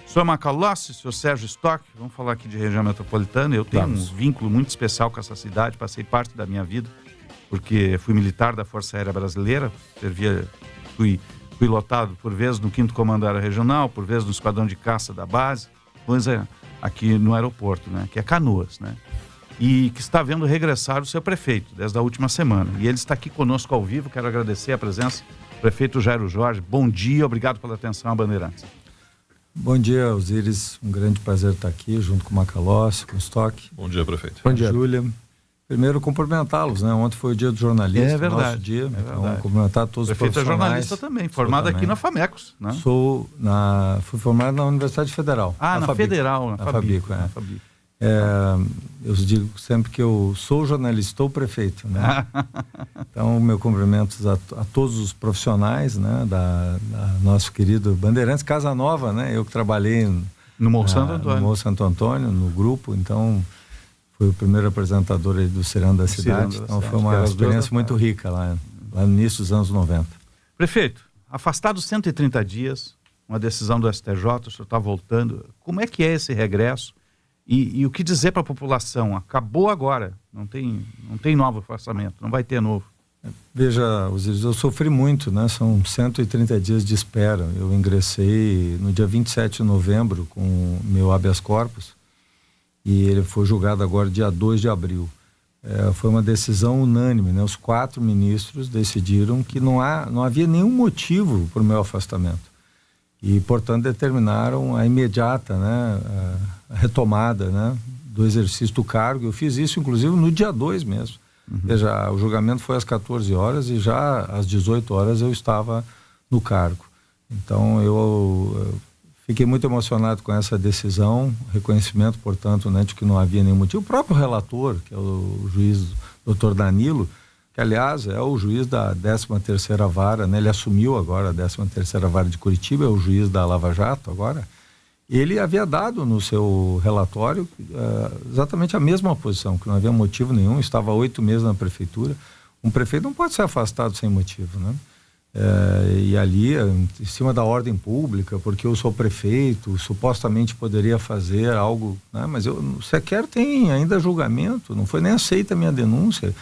Senhor Macalossi, senhor Sérgio Stock, vamos falar aqui de região metropolitana. Eu tenho um vínculo muito especial com essa cidade, passei parte da minha vida, porque fui militar da Força Aérea Brasileira, fui pilotado por vezes no 5º Comando Aéreo Regional, por vezes no Esquadrão de Caça da base, pois aqui no aeroporto, né, que é Canoas, né, e que está vendo regressar o seu prefeito desde a última semana. E ele está aqui conosco ao vivo. Quero agradecer a presença do prefeito Jairo Jorge. Bom dia, obrigado pela atenção à Bandeirantes. Bom dia, Osíris. Um grande prazer estar aqui junto com o Macalossi, com o Stock. Bom dia, prefeito. Bom dia, Júlia. Primeiro, cumprimentá-los, né? Ontem foi o dia do jornalista. É verdade. Nosso dia. É então, verdade. Cumprimentar todos os profissionais. Prefeito é jornalista também, formado aqui na Famecos, né? Fui formado na Universidade Federal. Na Fabico. Federal, na Fabico. Eu digo sempre que eu sou jornalista, estou prefeito, né? Então, meu cumprimentos a todos os profissionais, né? Da nosso querido Bandeirantes, Casa Nova, né? Eu que trabalhei no Morro Santo Antônio. No Morro Santo Antônio, no grupo, então fui o primeiro apresentador aí do Ciranda da Cidade. Então foi uma experiência muito rica lá no início dos anos 90. Prefeito, afastado 130 dias, uma decisão do STJ, o senhor está voltando. Como é que é esse regresso? E o que dizer para a população? Acabou agora, não tem novo afastamento, não vai ter novo. Veja, Osíris, eu sofri muito, né? São 130 dias de espera. Eu ingressei no dia 27 de novembro com meu habeas corpus e ele foi julgado agora dia 2 de abril. Foi uma decisão unânime, né? Os 4 ministros decidiram que não havia nenhum motivo para o meu afastamento. E, portanto, determinaram a imediata, né, a retomada, né, do exercício do cargo. Eu fiz isso, inclusive, no dia 2 mesmo. Veja, o julgamento foi às 14 horas e já às 18 horas eu estava no cargo. Então, eu fiquei muito emocionado com essa decisão, reconhecimento, portanto, né, de que não havia nenhum motivo. O próprio relator, que é o juiz Dr. Danilo, que aliás é o juiz da 13ª Vara, né? Ele assumiu agora a 13ª Vara de Curitiba, é o juiz da Lava Jato agora. Ele havia dado no seu relatório exatamente a mesma posição, que não havia motivo nenhum, estava 8 meses na prefeitura. Um prefeito não pode ser afastado sem motivo, né? E ali, em cima da ordem pública, porque eu sou prefeito, supostamente poderia fazer algo, né? Mas sequer tem ainda julgamento, não foi nem aceita a minha denúncia.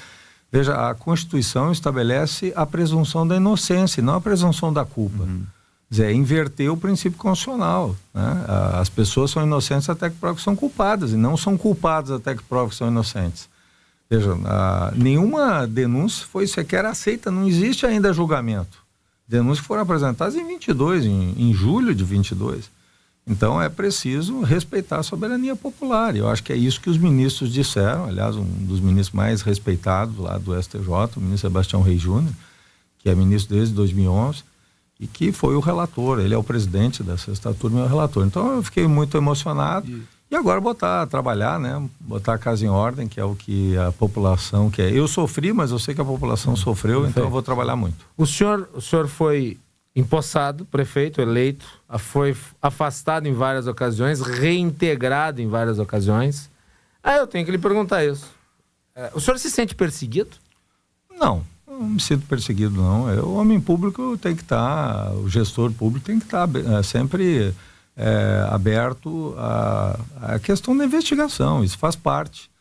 Veja, a Constituição estabelece a presunção da inocência, não a presunção da culpa. Quer dizer, inverter o princípio constitucional, né? As pessoas são inocentes até que provem que são culpadas, e não são culpadas até que provem que são inocentes. Veja, nenhuma denúncia foi sequer aceita, não existe ainda julgamento. Denúncias foram apresentadas em 22, em julho de 22. Então é preciso respeitar a soberania popular. Eu acho que é isso que os ministros disseram. Aliás, um dos ministros mais respeitados lá do STJ, o ministro Sebastião Reis Júnior, que é ministro desde 2011, e que foi o relator. Ele é o presidente da 6ª Turma e é o relator. Então eu fiquei muito emocionado. E agora trabalhar, né? Botar a casa em ordem, que é o que a população quer. Eu sofri, mas eu sei que a população sofreu, então eu vou trabalhar muito. O senhor foi empossado, prefeito, eleito, foi afastado em várias ocasiões, reintegrado em várias ocasiões. Eu tenho que lhe perguntar isso. O senhor se sente perseguido? Não me sinto perseguido, não. O homem público tem que estar, o gestor público tem que estar sempre aberto à questão da investigação, isso faz parte.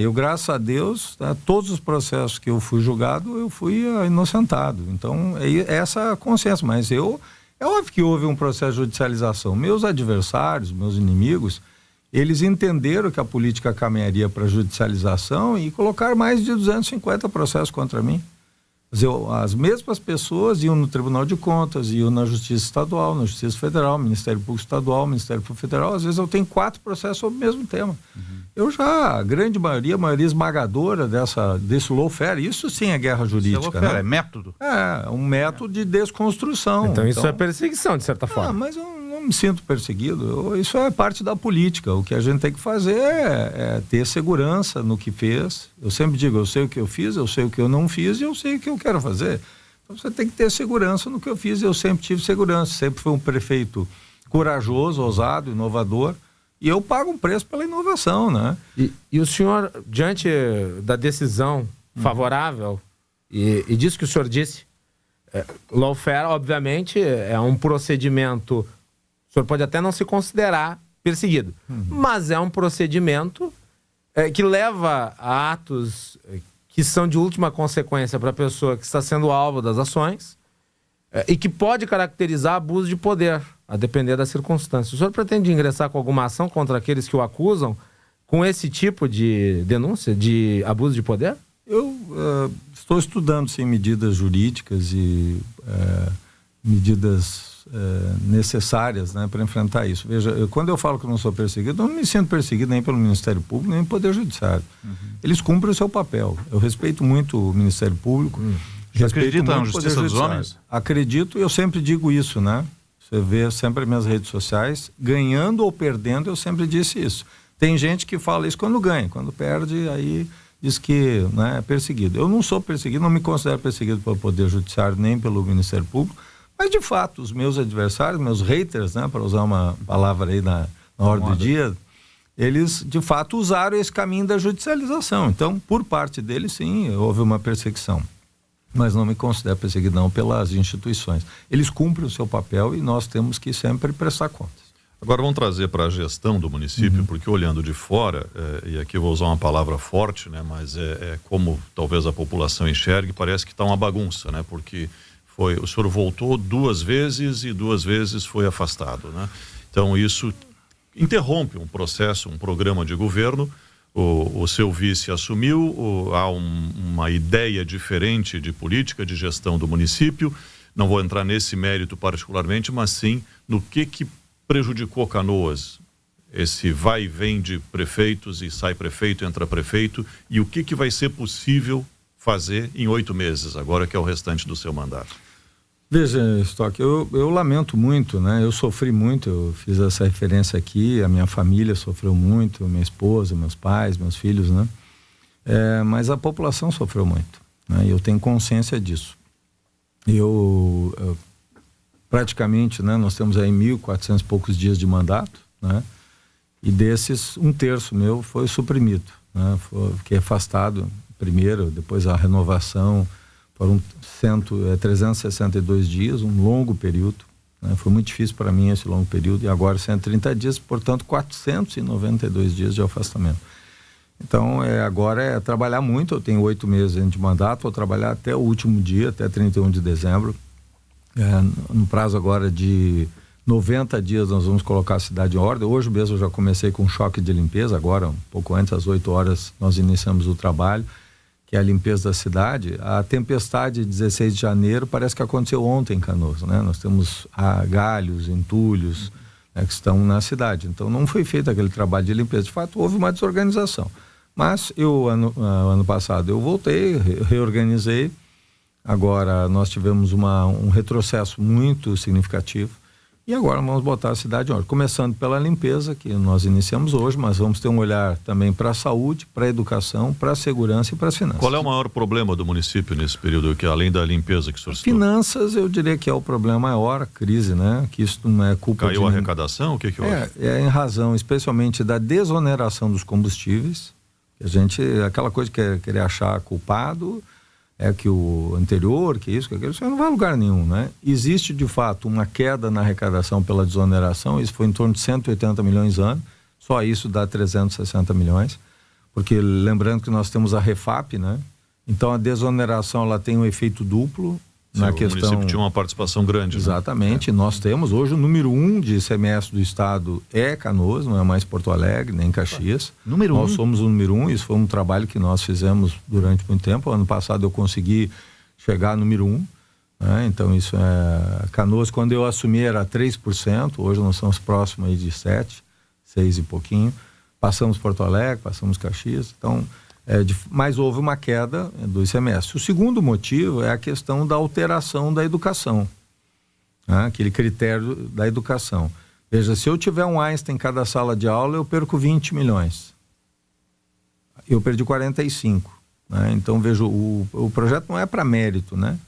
Eu, graças a Deus, todos os processos que eu fui julgado, eu fui inocentado. Então, é essa consciência. Mas é óbvio que houve um processo de judicialização. Meus adversários, meus inimigos, eles entenderam que a política caminharia para a judicialização e colocaram mais de 250 processos contra mim. As mesmas pessoas iam no Tribunal de Contas, iam na Justiça Estadual, na Justiça Federal, Ministério Público Estadual, Ministério Público Federal. Às vezes eu tenho 4 processos sobre o mesmo tema. A grande maioria esmagadora desse lawfare, isso sim é guerra jurídica. Né? É método? É um método de desconstrução. Então isso é perseguição, de certa forma. Mas eu não me sinto perseguido. Isso é parte da política. O que a gente tem que fazer é ter segurança no que fez. Eu sempre digo, eu sei o que eu fiz, eu sei o que eu não fiz e eu sei o que eu quero fazer. Então você tem que ter segurança no que eu fiz. Eu sempre tive segurança. Sempre fui um prefeito corajoso, ousado, inovador. E eu pago um preço pela inovação, né? E o senhor, diante da decisão favorável e disso que o senhor disse, lawfare, obviamente, é um procedimento senhor pode até não se considerar perseguido, mas é um procedimento que leva a atos que são de última consequência para a pessoa que está sendo alvo das ações e que pode caracterizar abuso de poder, a depender das circunstâncias. O senhor pretende ingressar com alguma ação contra aqueles que o acusam com esse tipo de denúncia de abuso de poder? Eu estou estudando sim, medidas jurídicas e medidas necessárias, né, para enfrentar isso. Veja, quando eu falo que eu não sou perseguido, eu não me sinto perseguido nem pelo Ministério Público, nem pelo Poder Judiciário. Eles cumprem o seu papel. Eu respeito muito o Ministério Público. Você acredita na Justiça dos Homens? Acredito, e eu sempre digo isso, né? Você vê sempre nas minhas redes sociais, ganhando ou perdendo, eu sempre disse isso. Tem gente que fala isso quando ganha, quando perde, aí diz que, né, é perseguido. Eu não sou perseguido, não me considero perseguido pelo Poder Judiciário, nem pelo Ministério Público, mas de fato, os meus adversários, meus haters, né, para usar uma palavra aí na ordem do dia, eles de fato usaram esse caminho da judicialização. Então, por parte deles, sim, houve uma perseguição. Mas não me considero perseguido não pelas instituições. Eles cumprem o seu papel e nós temos que sempre prestar contas. Agora vamos trazer para a gestão do município, porque olhando de fora, e aqui eu vou usar uma palavra forte, né, mas é como talvez a população enxergue, parece que está uma bagunça, né, porque o senhor voltou 2 vezes e 2 vezes foi afastado, né? Então isso interrompe um processo, um programa de governo. O seu vice assumiu, há uma ideia diferente de política de gestão do município. Não vou entrar nesse mérito particularmente, mas sim no que prejudicou Canoas, esse vai e vem de prefeitos e sai prefeito, entra prefeito, e o que vai ser possível fazer em 8 meses, agora que é o restante do seu mandato. Veja, Stock, eu lamento muito, né? Eu sofri muito, eu fiz essa referência aqui, a minha família sofreu muito, minha esposa, meus pais, meus filhos, né? Mas a população sofreu muito, né? E eu tenho consciência disso. Eu praticamente, né? Nós temos aí 1.400 e poucos dias de mandato, né? E desses, 1/3 meu foi suprimido, né? Fiquei afastado primeiro, depois a renovação, foram 362 dias, um longo período, né? Foi muito difícil para mim esse longo período, e agora 130 dias, portanto 492 dias de afastamento. Então agora é trabalhar muito. Eu tenho 8 meses de mandato, vou trabalhar até o último dia, até 31 de dezembro. No prazo agora de 90 dias nós vamos colocar a cidade em ordem. Hoje mesmo eu já comecei com um choque de limpeza, agora um pouco antes, às 8 horas nós iniciamos o trabalho, que é a limpeza da cidade. A tempestade de 16 de janeiro parece que aconteceu ontem em Canoas, né? Nós temos galhos, entulhos, né, que estão na cidade. Então não foi feito aquele trabalho de limpeza. De fato, houve uma desorganização. Mas ano passado eu voltei, reorganizei. Agora nós tivemos um retrocesso muito significativo. E agora vamos botar a cidade em ordem, começando pela limpeza, que nós iniciamos hoje, mas vamos ter um olhar também para a saúde, para a educação, para a segurança e para as finanças. Qual é o maior problema do município nesse período, que além da limpeza que o senhor citou? Finanças, eu diria que é o problema maior, a crise, né? Que isso não é culpa Caiu a arrecadação? O que houve? É em razão, especialmente, da desoneração dos combustíveis. A gente, aquela coisa que é querer achar culpado, que o anterior, que isso, que aquilo, isso não vai a lugar nenhum, né? Existe, de fato, uma queda na arrecadação pela desoneração, isso foi em torno de 180 milhões ano, só isso dá 360 milhões, porque lembrando que nós temos a Refap, né? Então a desoneração, ela tem um efeito duplo. Na questão... O município tinha uma participação grande. Exatamente, né? Nós temos hoje o número 1 de ICMS do estado é Canoas, não é mais Porto Alegre, nem Caxias. Nós somos o número 1, isso foi um trabalho que nós fizemos durante muito tempo. Ano passado eu consegui chegar no número 1, né? Então isso é... Canoas, quando eu assumi, era 3%, hoje nós estamos próximos aí de 7%, 6 e pouquinho. Passamos Porto Alegre, passamos Caxias, então... mas houve uma queda do ICMS. O segundo motivo é a questão da alteração da educação, né? Aquele critério da educação. Veja, se eu tiver um Einstein em cada sala de aula, eu perco 20 milhões. Eu perdi 45. Né? Então, veja, o projeto não é para mérito, né?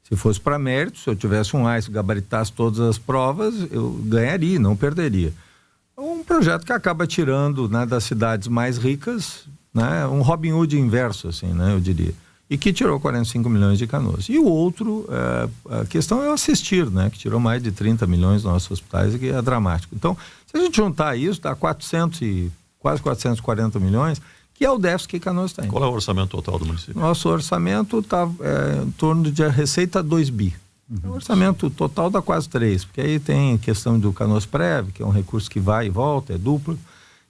Se fosse para mérito, se eu tivesse um Einstein que gabaritasse todas as provas, eu ganharia, não perderia. É um projeto que acaba tirando, né, das cidades mais ricas, né, um Robin Hood inverso, assim, né, eu diria. e que tirou 45 milhões de Canoas. E o outro, a questão é o Assistir, né, que tirou mais de 30 milhões nos nossos hospitais, e que é dramático. Então, se a gente juntar isso, dá quase 440 milhões, que é o déficit que Canoas tem. Qual é o orçamento total do município? Nosso orçamento está em torno de receita 2 bi. O orçamento total dá quase 3, porque aí tem questão do Canoas Prev, que é um recurso que vai e volta, é duplo.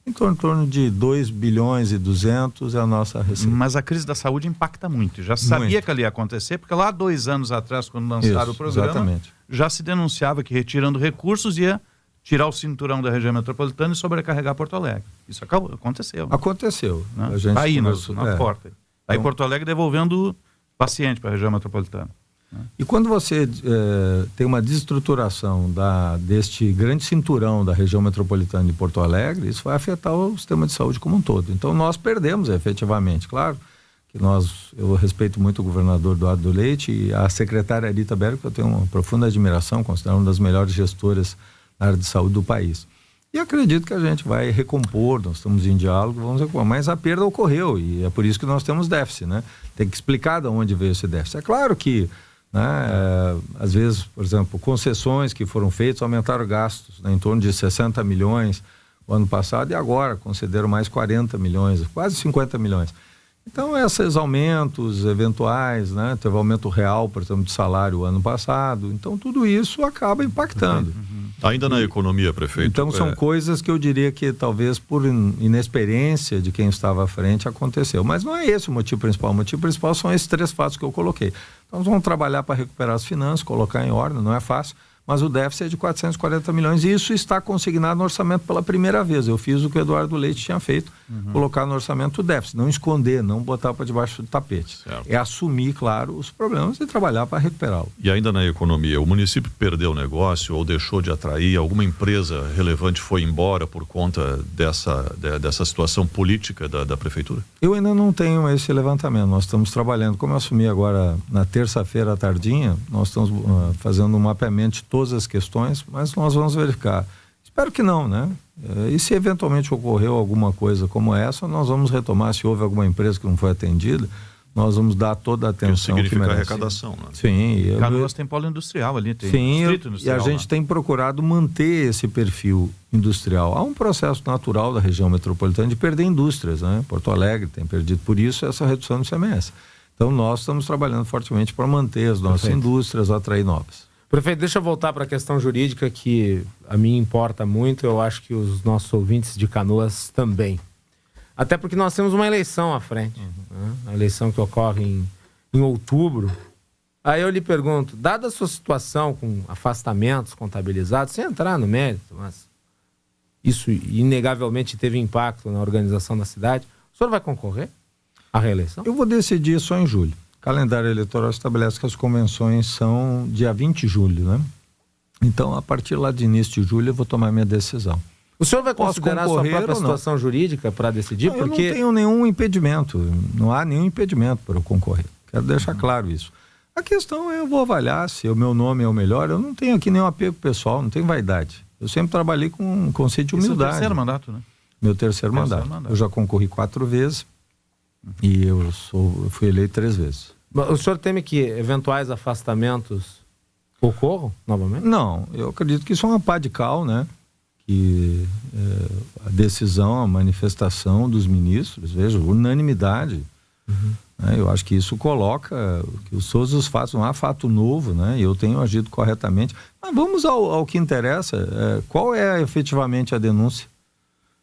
Em torno de 2 bilhões e 200 é a nossa receita. Mas a crise da saúde impacta muito. Já sabia que ela ia acontecer, porque lá 2 anos atrás, quando lançaram o programa, exatamente, já se denunciava que retirando recursos ia tirar o cinturão da região metropolitana e sobrecarregar Porto Alegre. Isso aconteceu. Aconteceu. Né? A gente tá aí na porta. Tá aí então, Porto Alegre devolvendo paciente para a região metropolitana. E quando você tem uma desestruturação deste grande cinturão da região metropolitana de Porto Alegre, isso vai afetar o sistema de saúde como um todo. Então nós perdemos efetivamente, claro, que eu respeito muito o governador Eduardo Leite e a secretária Arita Berg, que eu tenho uma profunda admiração, considero uma das melhores gestoras na área de saúde do país. E acredito que a gente vai recompor, nós estamos em diálogo, vamos recompor. Mas a perda ocorreu e é por isso que nós temos déficit, né? Tem que explicar de onde veio esse déficit. É claro que, né, às vezes, por exemplo, concessões que foram feitas aumentaram gastos, né, em torno de 60 milhões o ano passado, e agora concederam mais 40 milhões, quase 50 milhões. Então, esses aumentos eventuais, né, teve aumento real, por exemplo, de salário o ano passado, então tudo isso acaba impactando. Ainda na economia, prefeito. Então são coisas que eu diria que talvez por inexperiência de quem estava à frente aconteceu. Mas não é esse o motivo principal. O motivo principal são esses 3 fatos que eu coloquei. Então nós vamos trabalhar para recuperar as finanças, colocar em ordem, não é fácil. Mas o déficit é de 440 milhões e isso está consignado no orçamento pela primeira vez. Eu fiz o que o Eduardo Leite tinha feito, colocar no orçamento o déficit, não esconder, não botar para debaixo do tapete. Certo. É assumir, claro, os problemas e trabalhar para recuperá-lo. E ainda na economia, o município perdeu o negócio ou deixou de atrair? Alguma empresa relevante foi embora por conta dessa situação política da prefeitura? Eu ainda não tenho esse levantamento, nós estamos trabalhando. Como eu assumi agora na terça-feira à tardinha, nós estamos fazendo um mapeamento de todas as questões, mas nós vamos verificar. Espero que não, né? E se eventualmente ocorreu alguma coisa como essa, nós vamos retomar. Se houve alguma empresa que não foi atendida, nós vamos dar toda a atenção que merece. Significa arrecadação, né? Sim. Canoas tem polo industrial ali, tem distrito industrial. E a gente tem procurado manter esse perfil industrial. Há um processo natural da região metropolitana de perder indústrias, né? Porto Alegre tem perdido, por isso essa redução do ICMS. Então nós estamos trabalhando fortemente para manter as nossas indústrias, atrair novas. Prefeito, deixa eu voltar para a questão jurídica que a mim importa muito, eu acho que os nossos ouvintes de Canoas também. Até porque nós temos uma eleição à frente, né? A eleição que ocorre em outubro. Aí eu lhe pergunto, dada a sua situação com afastamentos contabilizados, sem entrar no mérito, mas isso inegavelmente teve impacto na organização da cidade, o senhor vai concorrer à reeleição? Eu vou decidir só em julho. O calendário eleitoral estabelece que as convenções são dia 20 de julho, né? Então, a partir lá de início de julho, eu vou tomar minha decisão. O senhor vai considerar a sua própria situação jurídica para decidir? Não, porque eu não tenho nenhum impedimento, não há nenhum impedimento para eu concorrer. Quero deixar claro isso. A questão é, eu vou avaliar se o meu nome é o melhor. Eu não tenho aqui nenhum apego pessoal, não tenho vaidade. Eu sempre trabalhei com um conceito de humildade. Esse é o terceiro mandato, né? Meu terceiro mandato. Eu já concorri 4 vezes e eu fui eleito 3 vezes. O senhor teme que eventuais afastamentos ocorram novamente? Não, eu acredito que isso é uma pá de cal, né? Que a decisão, a manifestação dos ministros, veja, unanimidade. Né? Eu acho que isso coloca que todos os fatos, não há fato novo, né? Eu tenho agido corretamente. Mas vamos ao que interessa. Qual é efetivamente a denúncia?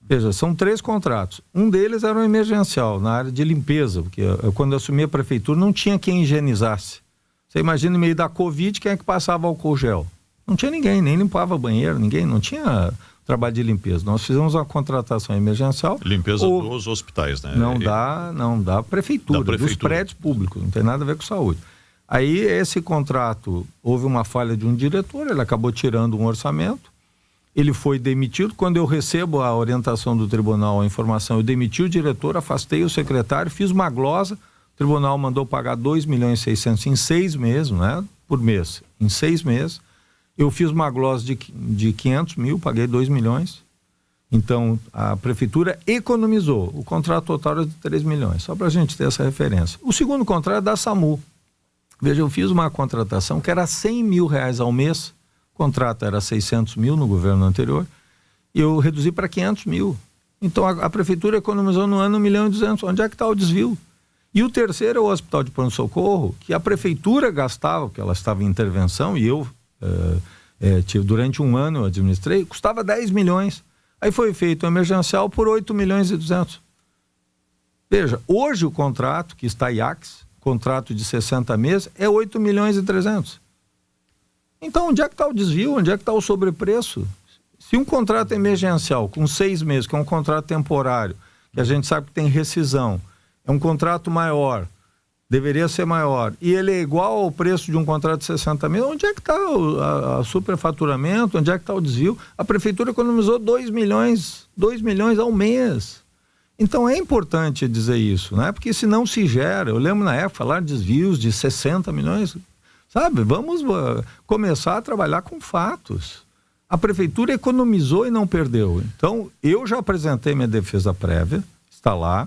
Veja, são 3 contratos. Um deles era um emergencial, na área de limpeza, porque quando eu assumi a prefeitura não tinha quem higienizasse. Você imagina, no meio da Covid, quem é que passava álcool gel? Não tinha ninguém, nem limpava banheiro, ninguém, não tinha trabalho de limpeza. Nós fizemos uma contratação emergencial. Limpeza dos hospitais, né? Não dá prefeitura, dos prédios públicos, não tem nada a ver com saúde. Aí esse contrato, houve uma falha de um diretor, ele acabou tirando um orçamento, ele foi demitido. Quando eu recebo a orientação do tribunal, a informação, eu demiti o diretor, afastei o secretário, fiz uma glosa, o tribunal mandou pagar 2.600.000 em 6 meses, né? Por mês, em 6 meses. Eu fiz uma glosa de 500 mil, paguei 2 milhões. Então, a prefeitura economizou. O contrato total era de 3 milhões, só para a gente ter essa referência. O segundo contrato é da SAMU. Veja, eu fiz uma contratação que era R$100 mil ao mês, o contrato era 600 mil no governo anterior, e eu reduzi para 500 mil. Então, a prefeitura economizou no ano 1 milhão e 200. Onde é que está o desvio? E o terceiro é o Hospital de Pronto-Socorro, que a prefeitura gastava, porque ela estava em intervenção, e eu, durante um ano eu administrei, custava 10 milhões. Aí foi feito um emergencial por 8 milhões e 200. Veja, hoje o contrato que está IACS, contrato de 60 meses, é 8 milhões e 300. Então, onde é que está o desvio? Onde é que está o sobrepreço? Se um contrato emergencial com 6 meses, que é um contrato temporário, que a gente sabe que tem rescisão, é um contrato maior, deveria ser maior, e ele é igual ao preço de um contrato de 60 mil, onde é que está o superfaturamento, onde é que está o desvio? A prefeitura economizou 2 milhões ao mês. Então é importante dizer isso, né? Porque se não se gera, eu lembro na época falar de desvios de 60 milhões, sabe? Vamos começar a trabalhar com fatos. A prefeitura economizou e não perdeu. Então eu já apresentei minha defesa prévia, está lá,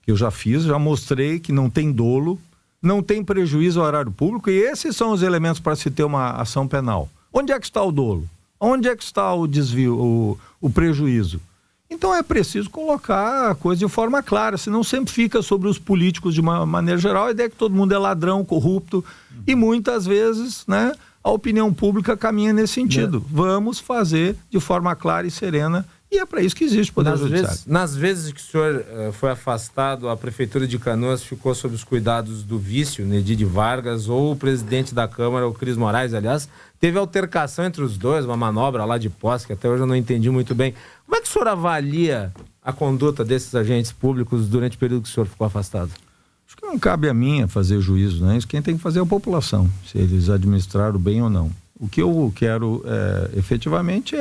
eu já fiz, já mostrei que não tem dolo, não tem prejuízo ao erário público, e esses são os elementos para se ter uma ação penal. Onde é que está o dolo? Onde é que está o desvio, o prejuízo? Então é preciso colocar a coisa de forma clara, senão sempre fica sobre os políticos de uma maneira geral, a ideia é que todo mundo é ladrão, corrupto, e muitas vezes, né, a opinião pública caminha nesse sentido. Vamos fazer de forma clara e serena. E é para isso que existe o Poder Judiciário. Nas vezes que o senhor foi afastado, a Prefeitura de Canoas ficou sob os cuidados do vice, o Nedide Vargas, ou o presidente da Câmara, o Cris Moraes, aliás. Teve altercação entre os dois, uma manobra lá de posse, que até hoje eu não entendi muito bem. Como é que o senhor avalia a conduta desses agentes públicos durante o período que o senhor ficou afastado? Acho que não cabe a mim fazer juízo, né? Isso quem tem que fazer é a população, se eles administraram bem ou não. O que eu quero efetivamente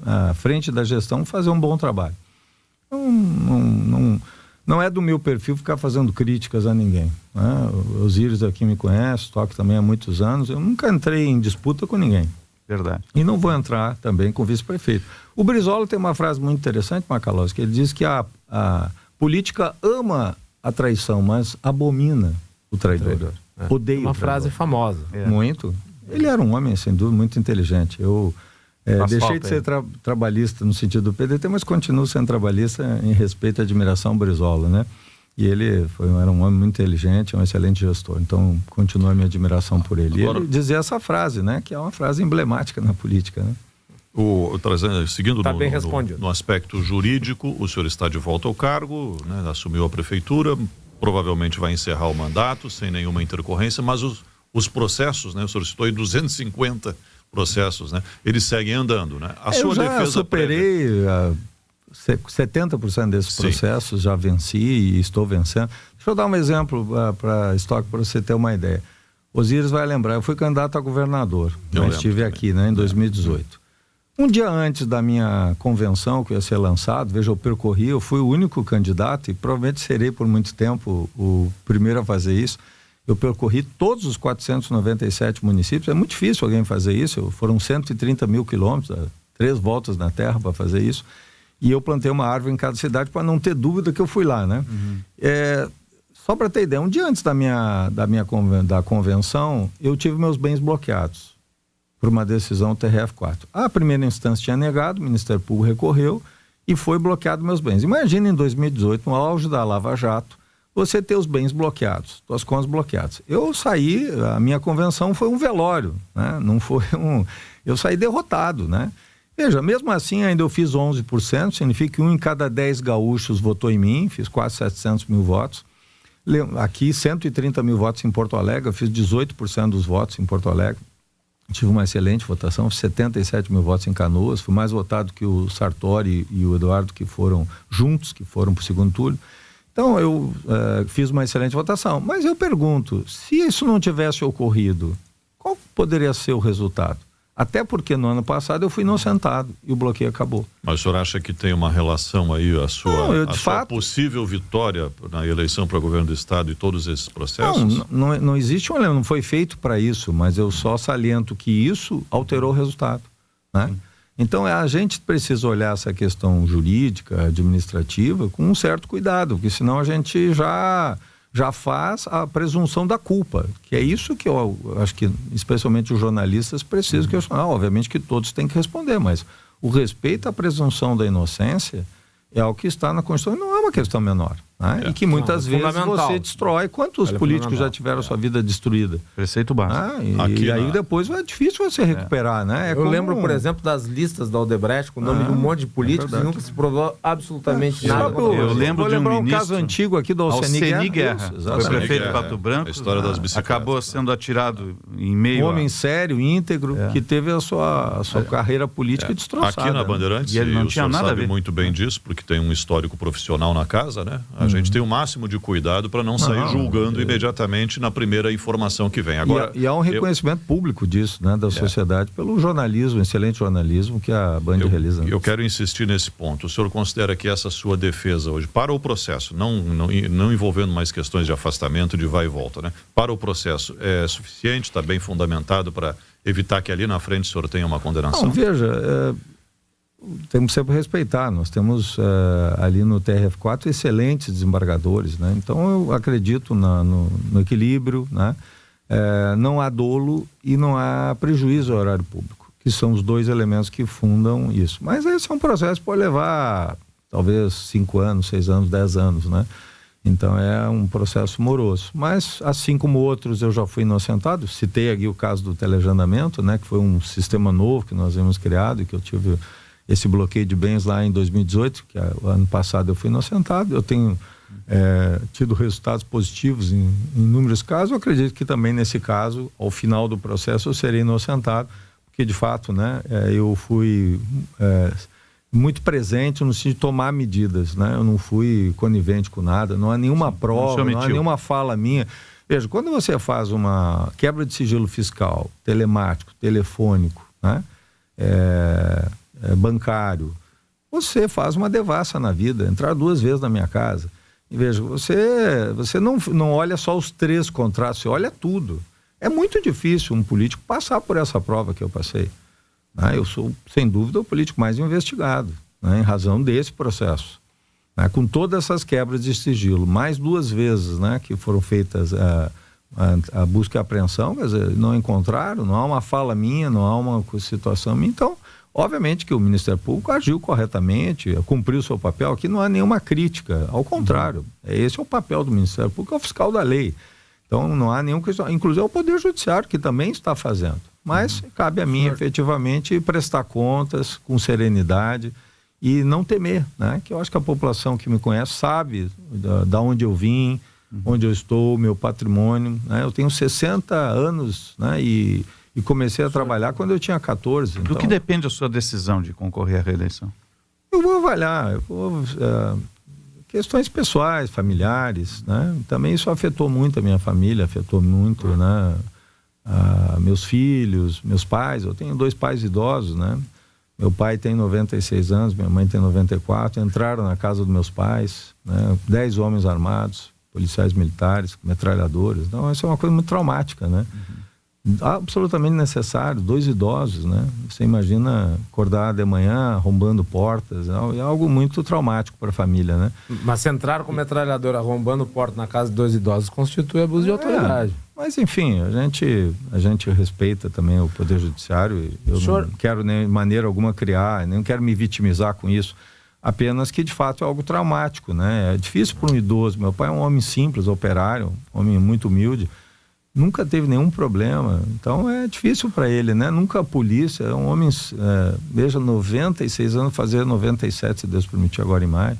à frente da gestão, fazer um bom trabalho. Não é do meu perfil ficar fazendo críticas a ninguém, né? O Osíris aqui me conhece, toco também há muitos anos, eu nunca entrei em disputa com ninguém. Verdade. E não vou entrar também com o vice-prefeito. O Brizola tem uma frase muito interessante, Macalós, que ele diz que a política ama a traição, mas abomina o traidor. Odeia uma frase famosa. Muito. Ele era um homem, sem dúvida, muito inteligente. Eu deixei de ser trabalhista no sentido do PDT, mas continuo sendo trabalhista em respeito e admiração ao Brizola, né? E ele era um homem muito inteligente, um excelente gestor. Então, continua a minha admiração por ele. Agora, e ele dizia essa frase, né? Que é uma frase emblemática na política, né? Seguindo no aspecto jurídico, o senhor está de volta ao cargo, né? Assumiu a prefeitura, provavelmente vai encerrar o mandato sem nenhuma intercorrência, mas os processos, né? O senhor citou aí 250 processos, né? Eles seguem andando, né? Eu já superei 70% desses processos, já venci e estou vencendo. Deixa eu dar um exemplo para Estoque, para você ter uma ideia. Osíris vai lembrar, eu fui candidato a governador, mas estive aqui, né, em 2018. Um dia antes da minha convenção, que ia ser lançado, veja, eu fui o único candidato e provavelmente serei por muito tempo o primeiro a fazer isso. Eu percorri todos os 497 municípios. É muito difícil alguém fazer isso. Foram 130 mil quilômetros, 3 voltas na terra para fazer isso. E eu plantei uma árvore em cada cidade para não ter dúvida que eu fui lá, né? Só para ter ideia, um dia antes da convenção, eu tive meus bens bloqueados por uma decisão TRF4. A primeira instância tinha negado, o Ministério Público recorreu e foi bloqueado meus bens. Imagina em 2018, no auge da Lava Jato, você ter os bens bloqueados, suas contas bloqueadas. Eu saí, a minha convenção foi um velório, né? Não foi eu saí derrotado, né? Veja, mesmo assim ainda eu fiz 11%, significa que 1 em cada 10 gaúchos votou em mim, fiz quase 700 mil votos. Aqui 130 mil votos em Porto Alegre, eu fiz 18% dos votos em Porto Alegre. Tive uma excelente votação, 77 mil votos em Canoas, fui mais votado que o Sartori e o Eduardo, que foram juntos, que foram para o segundo turno. Então, eu fiz uma excelente votação. Mas eu pergunto, se isso não tivesse ocorrido, qual poderia ser o resultado? Até porque no ano passado eu fui inocentado e o bloqueio acabou. Mas o senhor acha que tem uma relação aí, a sua possível vitória na eleição para governo do estado e todos esses processos? Não existe um não foi feito para isso, mas eu só saliento que isso alterou o resultado, né? Então a gente precisa olhar essa questão jurídica, administrativa, com um certo cuidado, porque senão a gente já faz a presunção da culpa, que é isso que eu acho que especialmente os jornalistas precisam questionar. Obviamente que todos têm que responder, mas o respeito à presunção da inocência é algo que está na Constituição e não é uma questão menor, né? E que muitas vezes você destrói. Quantos políticos já tiveram sua vida destruída? Preceito básico. E aí depois é difícil você recuperar, né? Eu lembro, por exemplo, das listas da Odebrecht com o nome de um monte de políticos e nunca se provou absolutamente nada. Eu lembro de um caso antigo aqui do Alceni Guerra. Foi prefeito de Pato Branco. A história das bicicletas. Acabou sendo atirado em meio um homem sério, íntegro, que teve a sua carreira política destroçada. Aqui na Bandeirantes, e ele não o tinha senhor nada a sabe ver. muito bem disso, porque tem um histórico profissional na casa, né? A gente tem o máximo de cuidado para não sair julgando imediatamente na primeira informação que vem. Agora, e há um reconhecimento público disso, né, da sociedade, pelo jornalismo, excelente jornalismo que a Band realiza. Eu quero insistir nesse ponto. O senhor considera que essa sua defesa hoje, para o processo, não envolvendo mais questões de afastamento, de vai e volta, né? Para o processo, é suficiente, está bem fundamentado para evitar que ali na frente o senhor tenha uma condenação? Não, veja, temos sempre que respeitar. Nós temos ali no TRF4 excelentes desembargadores, né? Então eu acredito no equilíbrio, né? Não há dolo e não há prejuízo ao horário público, que são os dois elementos que fundam isso. Mas esse é um processo que pode levar talvez 5 anos, 6 anos, 10 anos, né? Então é um processo moroso. Mas assim como outros eu já fui inocentado, citei aqui o caso do teleagendamento, né? Que foi um sistema novo que nós hemos criado e que eu tive esse bloqueio de bens lá em 2018, que o ano passado eu fui inocentado. Eu tenho tido resultados positivos em inúmeros casos. Eu acredito que também nesse caso, ao final do processo, eu serei inocentado, porque de fato, né, eu fui muito presente no sentido de tomar medidas, né? Eu não fui conivente com nada, não há nenhuma prova, não há nenhuma fala minha. Veja, quando você faz uma quebra de sigilo fiscal, telemático, telefônico, né? Bancário, você faz uma devassa na vida, entrar 2 vezes na minha casa. E veja, você não olha só os 3 contratos, você olha tudo. É muito difícil um político passar por essa prova que eu passei, né? Eu sou, sem dúvida, o político mais investigado, né? Em razão desse processo, né? Com todas essas quebras de sigilo, mais 2 vezes, né, que foram feitas a busca e a apreensão, quer dizer, não encontraram, não há uma fala minha, não há uma situação minha. Então, obviamente que o Ministério Público agiu corretamente, cumpriu o seu papel. Aqui não há nenhuma crítica, ao contrário, esse é o papel do Ministério Público, é o fiscal da lei. Então não há nenhum questão, inclusive é o Poder Judiciário que também está fazendo. Mas cabe a mim efetivamente prestar contas com serenidade e não temer, né? Que eu acho que a população que me conhece sabe da onde eu vim, onde eu estou, meu patrimônio, né? Eu tenho 60 anos, né? E comecei a trabalhar quando eu tinha 14. Do que depende a sua decisão de concorrer à reeleição? Eu vou avaliar, questões pessoais, familiares, né? Também isso afetou muito a minha família, afetou muito, né? Meus filhos, meus pais. Eu tenho 2 pais idosos, né? Meu pai tem 96 anos, minha mãe tem 94. Entraram na casa dos meus pais, né? 10 homens armados, policiais militares, metralhadores. Então, isso é uma coisa muito traumática, né? Absolutamente necessário, 2 idosos, né? Você imagina acordar de manhã arrombando portas, é algo muito traumático para a família, né? Mas se entrar com metralhadora arrombando porta na casa de 2 idosos constitui abuso de autoridade. Mas enfim, a gente respeita também o Poder Judiciário. Eu não quero nem de maneira alguma nem quero me vitimizar com isso. Apenas que de fato é algo traumático, né? É difícil para um idoso. Meu pai é um homem simples, operário, um homem muito humilde. Nunca teve nenhum problema, então é difícil para ele, né? Nunca a polícia, é um homem, veja, 96 anos, fazer 97, se Deus permitir, agora em maio.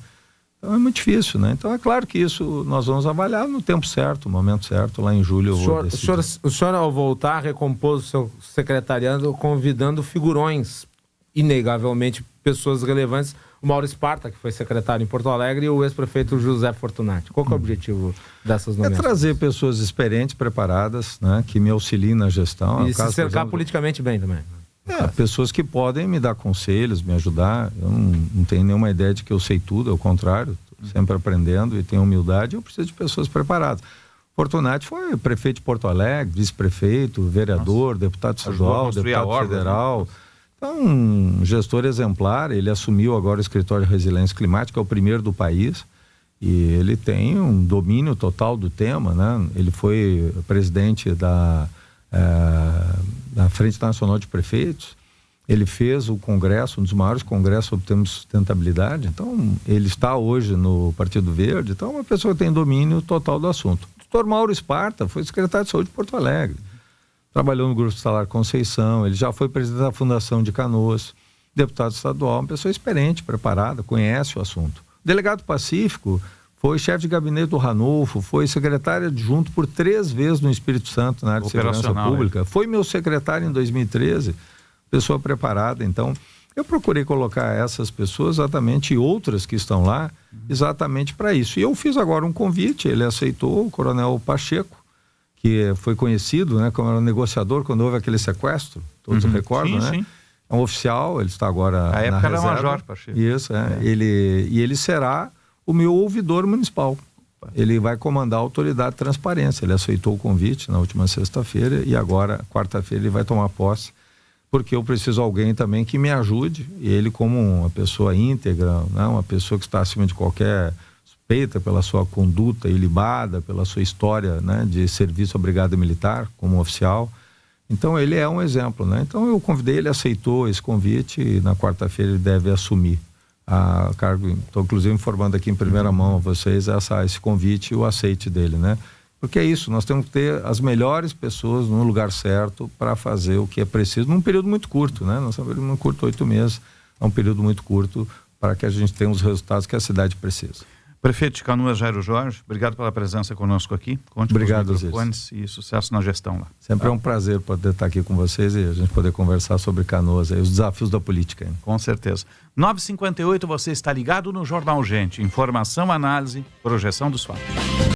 Então é muito difícil, né? Então é claro que isso nós vamos avaliar no tempo certo, no momento certo, lá em julho eu vou decidir. O senhor, ao voltar, recompôs o seu secretariado convidando figurões, inegavelmente pessoas relevantes, o Mauro Esparta, que foi secretário em Porto Alegre, e o ex-prefeito José Fortunati. Qual que é o objetivo dessas nomeações? É trazer pessoas experientes, preparadas, né, que me auxiliem na gestão. E se cercar politicamente bem também. Pessoas que podem me dar conselhos, me ajudar. Eu não tenho nenhuma ideia de que eu sei tudo, ao contrário, sempre aprendendo e tenho humildade. Eu preciso de pessoas preparadas. Fortunati foi prefeito de Porto Alegre, vice-prefeito, vereador, deputado estadual, deputado federal. Então, um gestor exemplar, ele assumiu agora o escritório de resiliência climática, é o primeiro do país, e ele tem um domínio total do tema, né? Ele foi presidente da Frente Nacional de Prefeitos, ele fez o congresso, um dos maiores congressos sobre temas de sustentabilidade, então ele está hoje no Partido Verde, então é uma pessoa que tem domínio total do assunto. O doutor Mauro Esparta foi secretário de Saúde de Porto Alegre, trabalhou no Grupo Hospitalar Conceição, ele já foi presidente da Fundação de Canoas, deputado estadual, uma pessoa experiente, preparada, conhece o assunto. O delegado Pacífico foi chefe de gabinete do Ranulfo, foi secretário adjunto por 3 vezes no Espírito Santo, na área de segurança pública, foi meu secretário em 2013, pessoa preparada. Então, eu procurei colocar essas pessoas exatamente, e outras que estão lá, exatamente para isso. E eu fiz agora um convite, ele aceitou, o coronel Pacheco, que foi conhecido, né, como era um negociador quando houve aquele sequestro, todos recordam, né? Sim. É um oficial, ele está agora na época reserva. Era major, Pacheco. Isso, ele será o meu ouvidor municipal. Ele vai comandar a autoridade de transparência. Ele aceitou o convite na última sexta-feira e agora, quarta-feira, ele vai tomar posse, porque eu preciso de alguém também que me ajude. E ele, como uma pessoa íntegra, né, uma pessoa que está acima de qualquer suspeita pela sua conduta ilibada, pela sua história, né, de serviço à Brigada Militar como oficial. Então ele é um exemplo, né? Então eu convidei, ele aceitou esse convite e na quarta-feira ele deve assumir a cargo. Estou inclusive informando aqui em primeira mão a vocês esse convite e o aceite dele, né? Porque é isso, nós temos que ter as melhores pessoas no lugar certo para fazer o que é preciso num período muito curto, né? Nós estamos muito curto, 8 meses, é um período muito curto para que a gente tenha os resultados que a cidade precisa. Prefeito de Canoas, Jairo Jorge, obrigado pela presença conosco aqui. Conte obrigado, com os microfones e sucesso na gestão lá. Sempre é um prazer poder estar aqui com vocês e a gente poder conversar sobre Canoas e os desafios da política. Hein? Com certeza. 9h58, você está ligado no Jornal Gente. Informação, análise, projeção dos fatos.